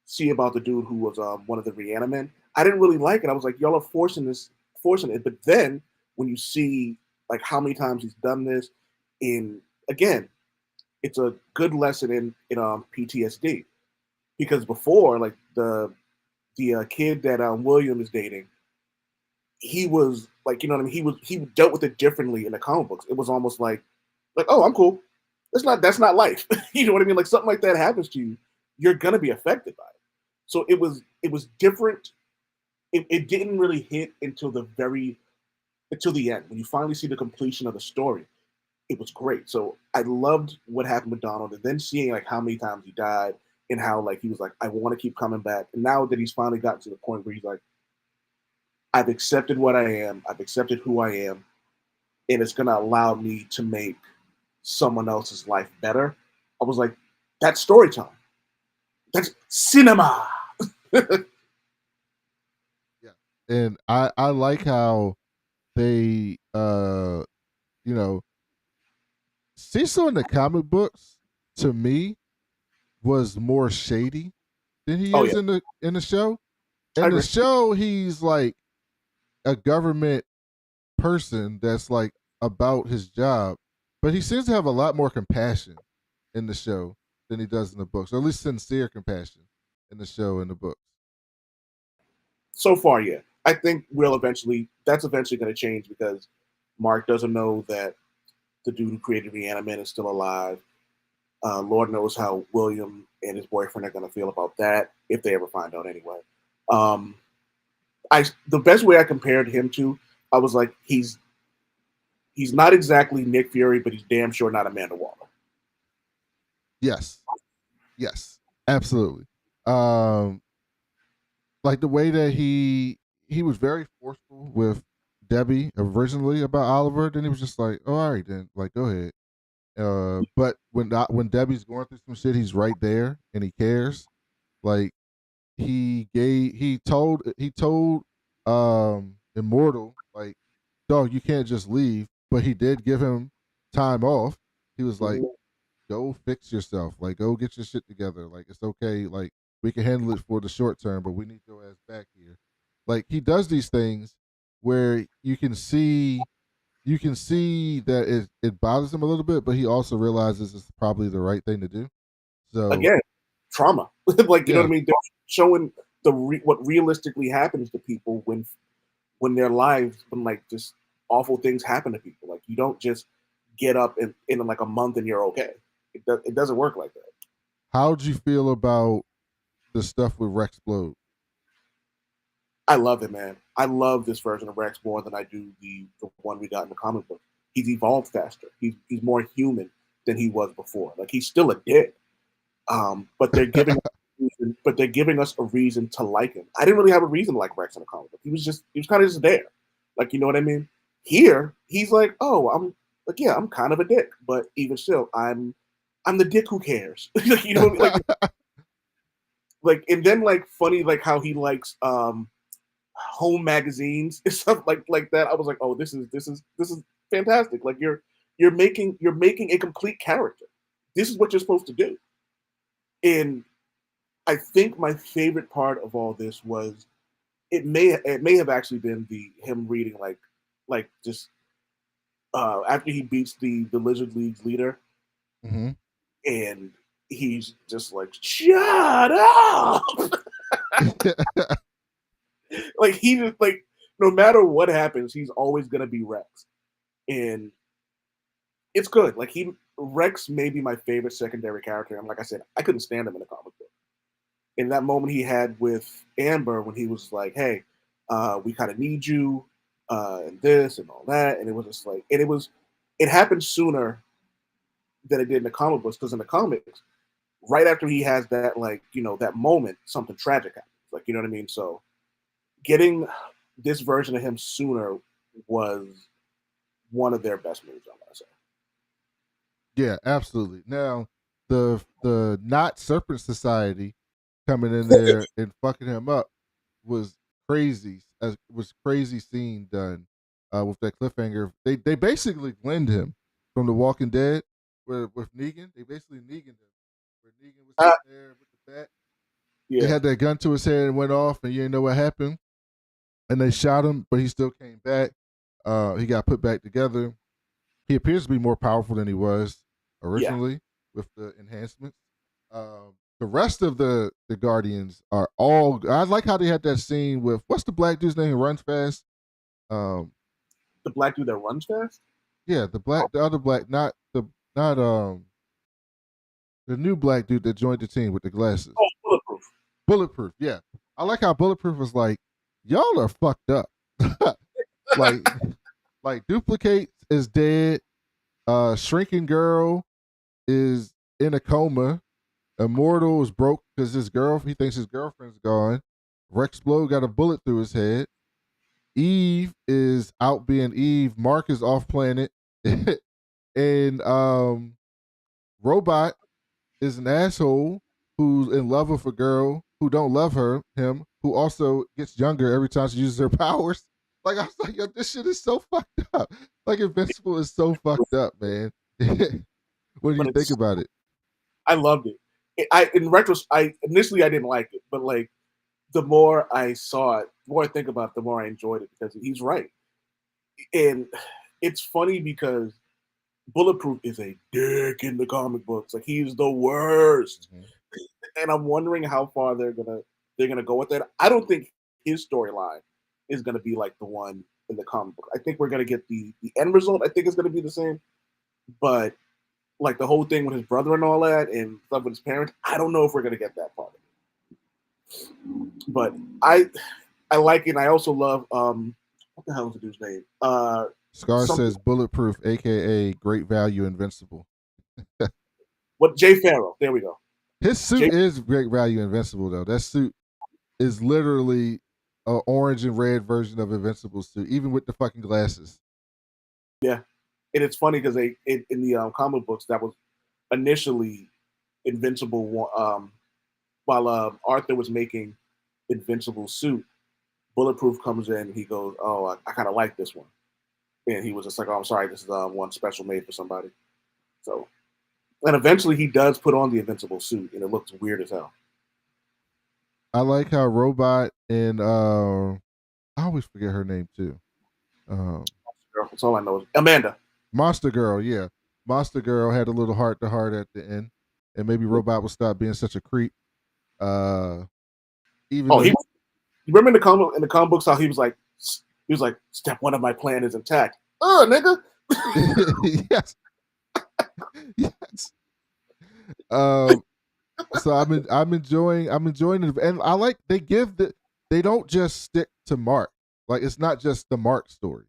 see about the dude who was one of the Reanimen. I didn't really like it. I was like, y'all are forcing it. But then when you see like how many times he's done this, and again, it's a good lesson in PTSD, because before, like the kid that William is dating, he was like, you know what I mean? He dealt with it differently in the comic books. It was almost like, oh, I'm cool. That's not life. You know what I mean? Like something like that happens to you, you're gonna be affected by it. So it was different. It didn't really hit until the end when you finally see the completion of the story. It was great. So I loved what happened with Donald, and then seeing like how many times he died and how like he was like, I want to keep coming back. And now that he's finally gotten to the point where he's like, I've accepted what I am, I've accepted who I am, and it's gonna allow me to make someone else's life better. I was like, that's storytelling. That's cinema. Yeah. And I like how they Cecil in the comic books, to me, was more shady than he is Yeah. in the show. In the show, he's like a government person that's like about his job, but he seems to have a lot more compassion in the show than he does in the books, or at least sincere compassion. in the show and the books. So far, yeah. I think that's eventually going to change because Mark doesn't know that the dude who created Reaniman is still alive. Lord knows how William and his boyfriend are going to feel about that if they ever find out anyway. Um, the best way I compared him to, I was like, he's not exactly Nick Fury, but he's damn sure not Amanda Waller. Yes, yes, absolutely. Like the way that he was very forceful with Debbie originally about Oliver. Then he was just like, "Oh, all right, then, like, go ahead." But when Debbie's going through some shit, he's right there and he cares. Like he told Immortal, like, dog, you can't just leave. But he did give him time off. He was like, go fix yourself. Like, go get your shit together. Like, it's okay. Like, we can handle it for the short term, but we need your ass back here. Like, he does these things where you can see that it bothers him a little bit, but he also realizes it's probably the right thing to do. So Again, trauma. Like, you know yeah, what I mean? They're showing what realistically happens to people when their lives, when like just awful things happen to people. Like, you don't just get up in like a month and you're okay. It doesn't work like that. how'd you feel about the stuff with Rexplode? I love it, man. I love this version of Rex more than I do the one we got in the comic book. He's evolved faster. He's more human than he was before. Like, he's still a dick, but they're giving us a reason to like him. I didn't really have a reason to like Rex in the comic book. He was kind of just there. Like, you know what I mean? Here, he's like, oh, I'm like, yeah, I'm kind of a dick, but even still, I'm the dick who cares. You know, like, and then like funny, like how he likes home magazines and stuff like that. I was like, oh, this is fantastic. Like, you're making a complete character. This is what you're supposed to do. And I think my favorite part of all this was it may have actually been the him reading like just after he beats the Lizard League's leader, Mm-hmm. and he's just like, shut up. Like, he just like, no matter what happens, he's always gonna be Rex. And it's good. Like, Rex may be my favorite secondary character. And like I said, I couldn't stand him in the comic book. In that moment he had with Amber when he was like, hey, we kind of need you, and this and all that. And it was just like, it happened sooner than it did in the comic books, because in the comics, right after he has that, like, that moment, something tragic happens. Like, you know what I mean? So getting this version of him sooner was one of their best moves, I'm gonna say. Yeah, absolutely. Now, the not Serpent Society coming in there and fucking him up was crazy. Was crazy scene done with that cliffhanger. They basically blend him from The Walking Dead with Negan. They basically Negan him. Where Negan was Uh, sitting there with the bat. They yeah, had that gun to his head and went off, and you didn't know what happened. And they shot him, but he still came back. He got put back together. He appears to be more powerful than he was yeah. originally with the enhancements. The rest of the Guardians are all. I like how they had that scene with what's the black dude's name who runs fast. Um, The black dude that runs fast. yeah, the other black, not the new black dude that joined the team with the glasses. Oh, bulletproof. Bulletproof, yeah. I like how Bulletproof was like, y'all are fucked up. like, like Duplicate is dead. Shrinking Girl is in a coma. Immortal is broke because he thinks his girlfriend's gone. Rexplode got a bullet through his head. Eve is out being Eve. Mark is off planet. And Robot is an asshole who's in love with a girl who don't love him, who also gets younger every time she uses her powers. Like, I was like, yo, this shit is so fucked up. Like, Invincible is so fucked up, man. When you But think about it. I loved it. I initially I didn't like it, but like, the more I saw it, the more I think about it, the more I enjoyed it, because he's right. And it's funny because Bulletproof is a dick in the comic books. Like, he's the worst. Mhm. and I'm wondering how far they're gonna go with that. I don't think his storyline is gonna be like the one in the comic book. I think we're gonna get the end result. I think it's gonna be the same, but like the whole thing with his brother and all that, and stuff with his parents. I don't know if we're gonna get that part. But I like it. And I also love what the hell is the dude's name? Scar Something, says bulletproof, aka great value, invincible. what Jay Farrow? There we go. His suit Jay, is great value, invincible though. That suit is literally an orange and red version of Invincible suit, even with the fucking glasses. yeah, and it's funny because in the comic books that was initially Invincible. While Arthur was making Invincible suit, Bulletproof comes in. He goes, "Oh, I kind of like this one," and he was just like, "Oh, I'm sorry, this is one special made for somebody." So, and eventually he does put on the Invincible suit, and it looks weird as hell. I like how Robot and I always forget her name too. That's all I know. Amanda. Monster Girl, yeah. Monster Girl had a little heart to heart at the end. And maybe Robot will stop being such a creep. Even Oh, though you remember in the comic books how he was like, step one of my plan is intact. Nigga. yes. Yes. So I'm enjoying it, and I like they don't just stick to Mark. Like it's not just the Mark story.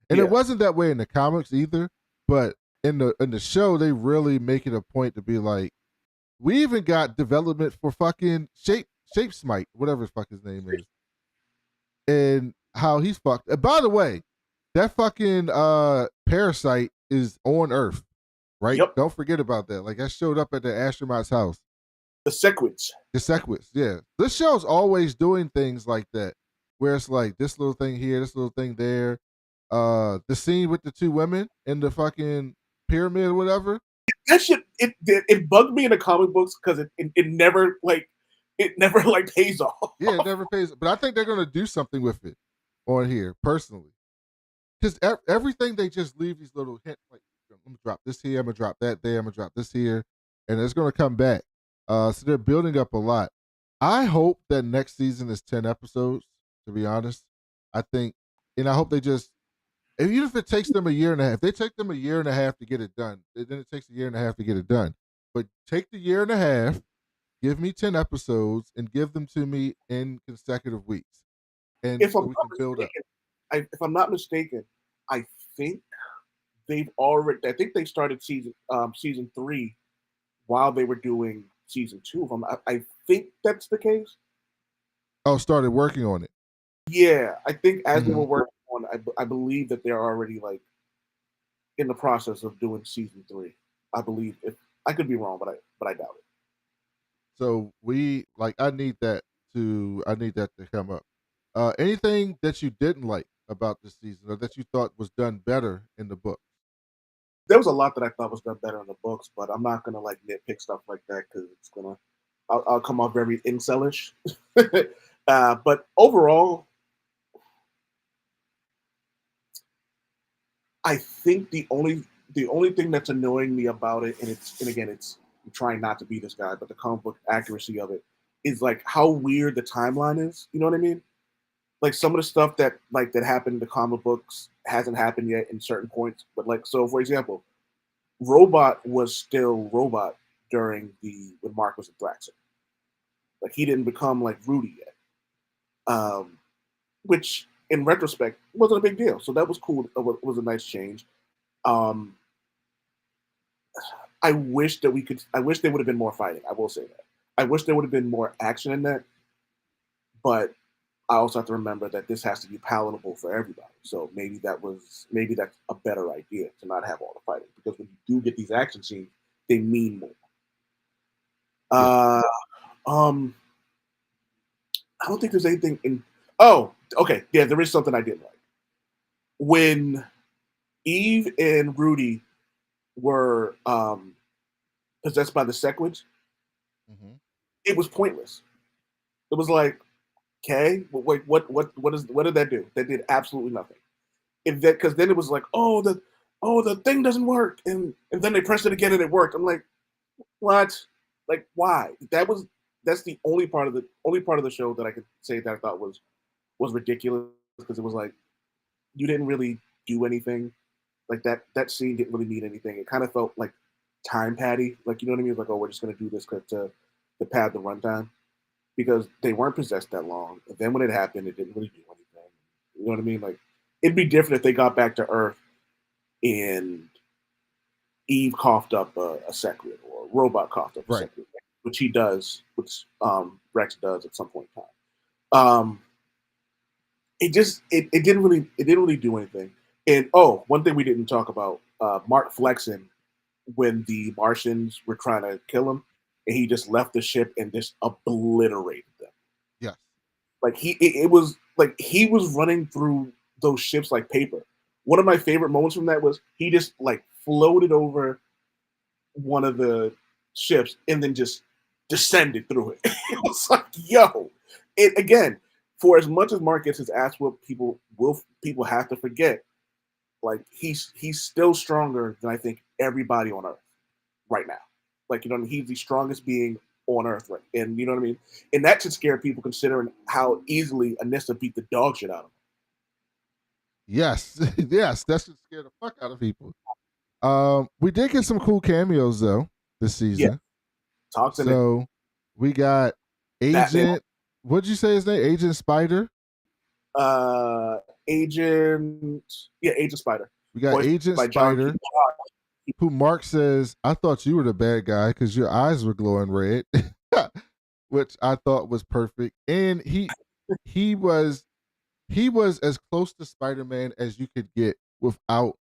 And Yeah. it wasn't that way in the comics either, but in the show they really make it a point to be like, we even got development for fucking Shape Smite, whatever the fuck his name is. And how he's fucked. And by the way, that fucking parasite is on Earth, right? Yep. Don't forget about that. Like that showed up at the astronaut's house. The sequence. The sequence, yeah. This show's always doing things like that, where it's like this little thing here, this little thing there. The scene with the two women in the fucking pyramid or whatever. That shit, it bugged me in the comic books because it never like pays off. Yeah, it never pays. But I think they're gonna do something with it on here, personally. Because everything they just leave these little hints, like I'm gonna drop this here, I'm gonna drop that there, I'm gonna drop this here, and it's gonna come back. So they're building up a lot. I hope that next season is 10 episodes, to be honest. I think, and I hope they just, even if it takes them a year and a half, if they take them a year and a half to get it done, then it takes a year and a half to get it done. But take the year and a half, give me 10 episodes, and give them to me in consecutive weeks. And If so I'm we not can build up. mistaken, if I'm not mistaken, I think I think they started season 3 while they were doing season 2. I think that's the case. Oh, started working on it. Yeah, I think as they Mhm. were working on it, I believe that they're already like in the process of doing season 3. I believe. If I could be wrong, but I doubt it. So I need that to come up. Anything that you didn't like about this season or that you thought was done better in the book? There was a lot that I thought was done better in the books, but I'm not gonna like nitpick stuff like that because I'll come off very incelish. But overall, I think the only thing that's annoying me about it, and again, I'm trying not to be this guy, but the comic book accuracy of it is like how weird the timeline is. You know what I mean? Like some of the stuff that happened in the comic books hasn't happened yet in certain points. But like so, for example, Robot was still Robot during when Mark was in Thraxon. Like he didn't become like Rudy yet, which in retrospect wasn't a big deal. So that was cool. It was a nice change. Um, I wish that we could. I wish there would have been more fighting. I will say that. I wish there would have been more action in that. But I also have to remember that this has to be palatable for everybody. So maybe that's a better idea to not have all the fighting because when you do get these action scenes, they mean more. Yeah. I don't think there's anything in. Oh, okay. Yeah, there is something I didn't like. When Eve and Rudy were possessed by the Sequage, Mhm. it was pointless. It was like, okay, wait, what did that do? That did absolutely nothing. If that because then it was like, the thing doesn't work, and then they pressed it again and it worked. I'm like, what? Like, why? that's the only part of the show that I could say that I thought was ridiculous, because it was like you didn't really do anything. Like that scene didn't really mean anything. It kind of felt like time patty. Like, you know what I mean? It's like, oh, we're just gonna do this to pad the runtime, because they weren't possessed that long. And then when it happened, it didn't really do anything. You know what I mean? Like, it'd be different if they got back to Earth and Eve coughed up a secret, or a robot coughed up a secret, which he does, which Rex does at some point in time. It didn't really do anything. And one thing we didn't talk about, Mark flexing when the Martians were trying to kill him, and he just left the ship and just obliterated them. Yeah. Like it was like he was running through those ships like paper. One of my favorite moments from that was he just like floated over one of the ships and then just descended through it. It was like, yo. And again, for as much as Mark gets his ass whooped, people have to forget, like he's still stronger than I think everybody on Earth right now. Like, you know, he's the strongest being on Earth, right? And you know what I mean? And that should scare people, considering how easily Anissa beat the dog shit out of him. Yes, yes, that should scare the fuck out of people. We did get some cool cameos though this season. Yeah. Talk to me. So we got Agent. Batman. What'd you say his name? Agent Spider. Agent Spider. We got Agent Spider, who Mark says, "I thought you were the bad guy because your eyes were glowing red," which I thought was perfect. And he was as close to Spider-Man as you could get without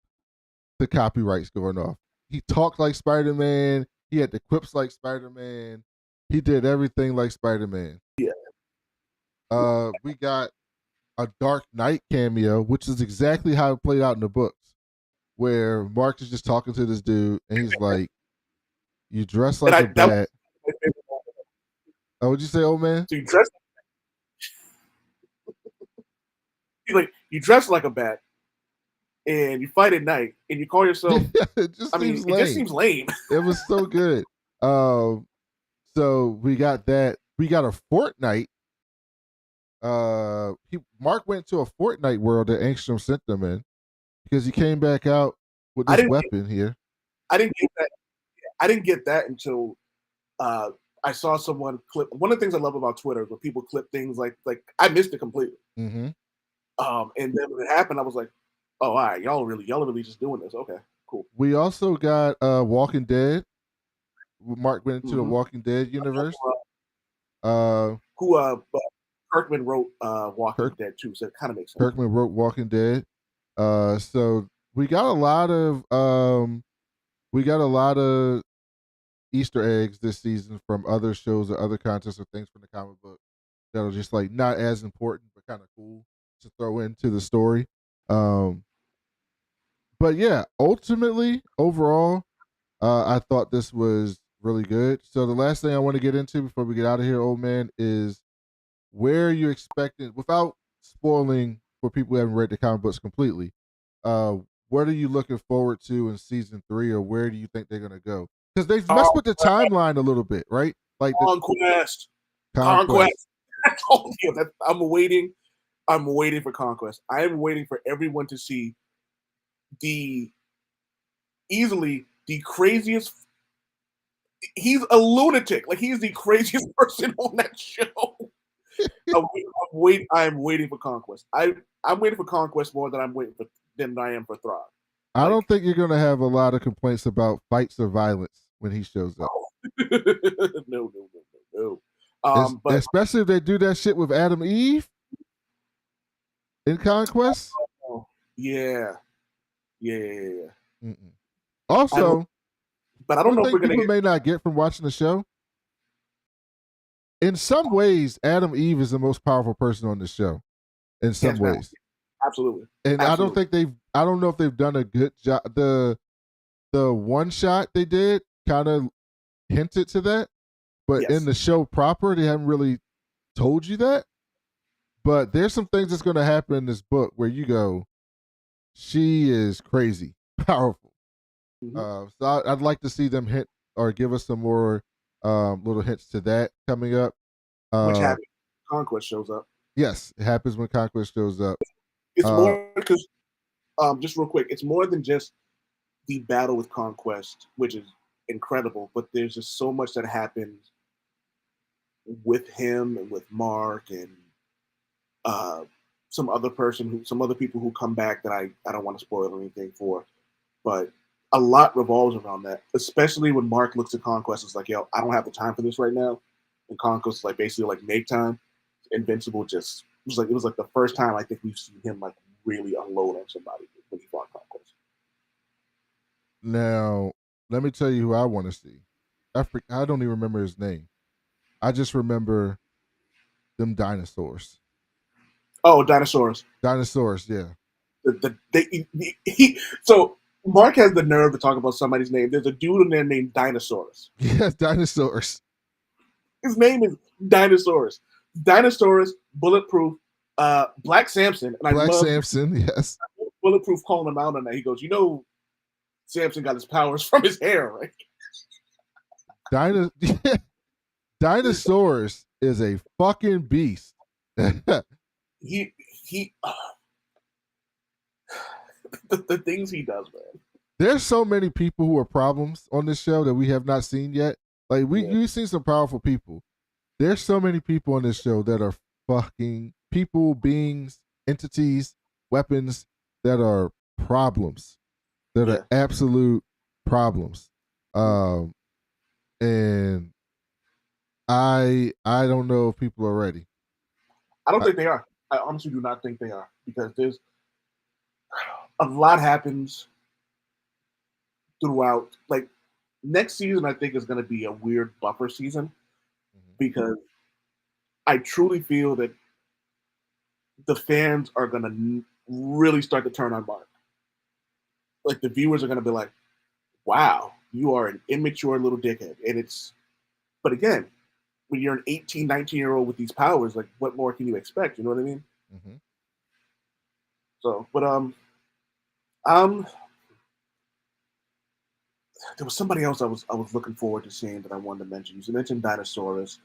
the copyrights going off. He talked like Spider-Man. He had the quips like Spider-Man. He did everything like Spider-Man. Yeah. We got a Dark Knight cameo, which is exactly how it played out in the books, where Mark is just talking to this dude, and he's like, "You dress like a bat." Oh, what'd you say, old man? So you dress. You dress like a bat, and you fight at night, and you call yourself. It just seems lame. It was so good. So we got that. We got a Fortnite. Mark went to a Fortnite world that Angstrom sent them in, because he came back out with this weapon here. I didn't get that. I didn't get that until I saw someone clip. One of the things I love about Twitter is when people clip things like I missed it completely. Mm-hmm. And then when it happened, I was like, "Oh, all right, y'all really just doing this? Okay, cool." We also got Walking Dead. Mark went into the Walking Dead universe. Kirkman wrote Walking Dead too, so it kind of makes sense. Kirkman wrote Walking Dead. So we got a lot of Easter eggs this season from other shows or other contests or things from the comic book that are just like not as important but kind of cool to throw into the story. But yeah, ultimately, overall, I thought this was really good. So the last thing I want to get into before we get out of here, old man, is where you expecting, without spoiling for people who haven't read the comic books completely, what are you looking forward to in season 3, or where do you think they're gonna go? Because they've messed with the timeline a little bit, right? Like Conquest. I told you that I'm waiting for Conquest. I am waiting for everyone to see easily the craziest. He's a lunatic. Like, he's the craziest person on that show. I'm waiting for Conquest. I'm waiting for Conquest more than I am for Thrawn. I don't think you're gonna have a lot of complaints about fights or violence when he shows up. No. But especially if they do that shit with Adam Eve in Conquest. Yeah. Mm-mm. Also, I don't know if we're gonna. People may not get from watching the show. In some ways, Adam Eve is the most powerful person on the show. In some ways, absolutely. And absolutely. I don't know if they've done a good job. The one shot they did kind of hinted to that, but in the show proper, they haven't really told you that. But there's some things that's going to happen in this book where you go, she is crazy, powerful. Mm-hmm. So I'd like to see them hint or give us some more Little hints to that coming up. Which happens. Conquest shows up. Yes, it happens when Conquest shows up. It's more because, just real quick, it's more than just the battle with Conquest, which is incredible, but there's just so much that happens with him and with Mark and some other people who come back that I don't want to spoil anything for, but a lot revolves around that. Especially when Mark looks at Conquest, it's like, yo, I don't have the time for this right now, and Conquest is like basically like make time. Invincible just it was like the first time I think we've seen him like really unload on somebody when he fought Conquest. Now, let me tell you who I want to see. I don't even remember his name. I just remember them dinosaurs. Oh, dinosaurs. Dinosaurs, yeah. So Mark has the nerve to talk about somebody's name. There's a dude in there named Dinosaurs. Yes, dinosaurs. His name is Dinosaurs. Dinosaurs, Bulletproof, Black Samson. And Black Samson, yes. Bulletproof calling him out on that. He goes, Samson got his powers from his hair, right? Dinosaurs is a fucking beast. he the things he does, man. There's so many people who are problems on this show that we have not seen yet. Like you've seen some powerful people. There's so many people on this show that are fucking people, beings, entities, weapons that are problems. That are absolute problems. And I don't know if people are ready. I don't think they are. I honestly do not think they are, because there's a lot happens throughout. Like next season, I think is going to be a weird buffer season, because I truly feel that the fans are going to really start to turn on Mark. Like the viewers are going to be like, wow, you are an immature little dickhead. But again, when you're an 18, 19-year-old with these powers, like what more can you expect? You know what I mean? Mm-hmm. So, but there was somebody else I was looking forward to seeing that I wanted to mention. You mentioned dinosaurs.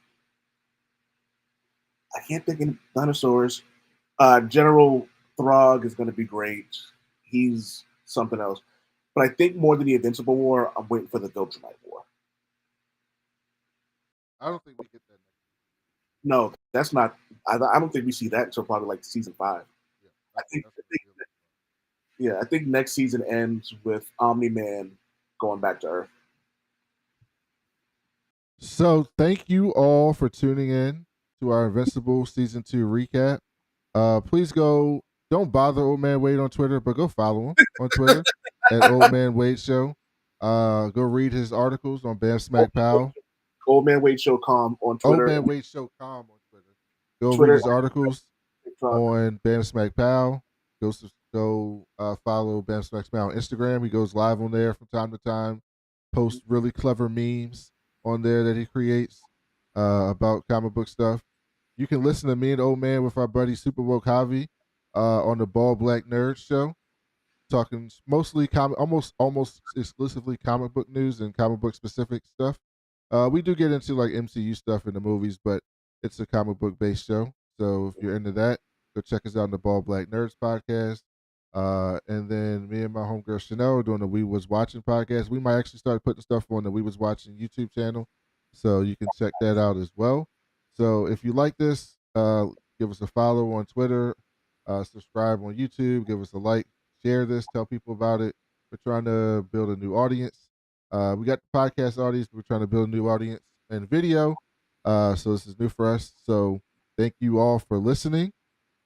I can't think of dinosaurs. General Throg is going to be great. He's something else. But I think more than the Invincible War, I'm waiting for the Viltrumite War. I don't think we get that. No, that's not. I don't think we see that until probably like season 5. I think next season ends with Omni-Man going back to Earth. So thank you all for tuning in to our Invincible season 2 recap. Please go. Don't bother Old Man Wade on Twitter, but go follow him on Twitter at Old Man Wade Show. Go read his articles on Bam Smack Pow. Old Man Wade Show com on Twitter. Old Man Wade Show com on Twitter. Go read his articles on Bam Smack Pow. Go follow Bam Smack Pow on Instagram. He goes live on there from time to time. Posts really clever memes on there that he creates about comic book stuff. You can listen to me and Old Man with our buddy Super Woke Javi on the Bald Black Nerd Show, talking mostly almost exclusively comic book news and comic book specific stuff. We do get into like MCU stuff in the movies, but it's a comic book based show. So if you're into that, go check us out on the Bald Black Nerds podcast. And then me and my homegirl Chanel are doing the We Was Watching podcast. We might actually start putting stuff on the We Was Watching YouTube channel, so you can check that out as well. So if you like this, give us a follow on Twitter, subscribe on YouTube, give us a like, share this, tell people about it. We're trying to build a new audience. We got the podcast audience, but we're trying to build a new audience in video. So this is new for us. So thank you all for listening.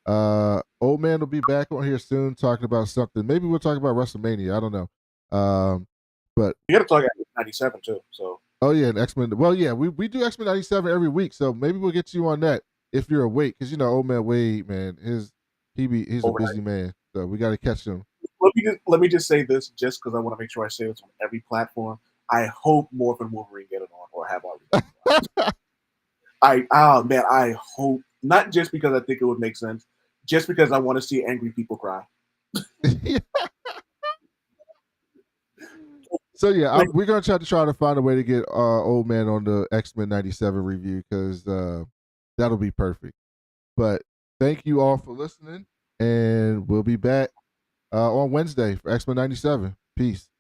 Old Man will be back on here soon talking about something. Maybe we'll talk about WrestleMania. I don't know. But we got to talk about 97 too. So. Oh yeah, and X-Men. Well, yeah, we do X-Men 97 every week, so maybe we'll get you on that if you're awake, because Old Man Wade, man, he's a busy man, so we got to catch him. Let me just say this, just because I want to make sure I say this on every platform. I hope Morphin Wolverine get it on, or have already. I hope, not just because I think it would make sense, just because I want to see angry people cry. So yeah, we're gonna try to find a way to get old man on the X-Men 97 review because that'll be perfect. But thank you all for listening, and we'll be back on Wednesday for X-Men 97. Peace.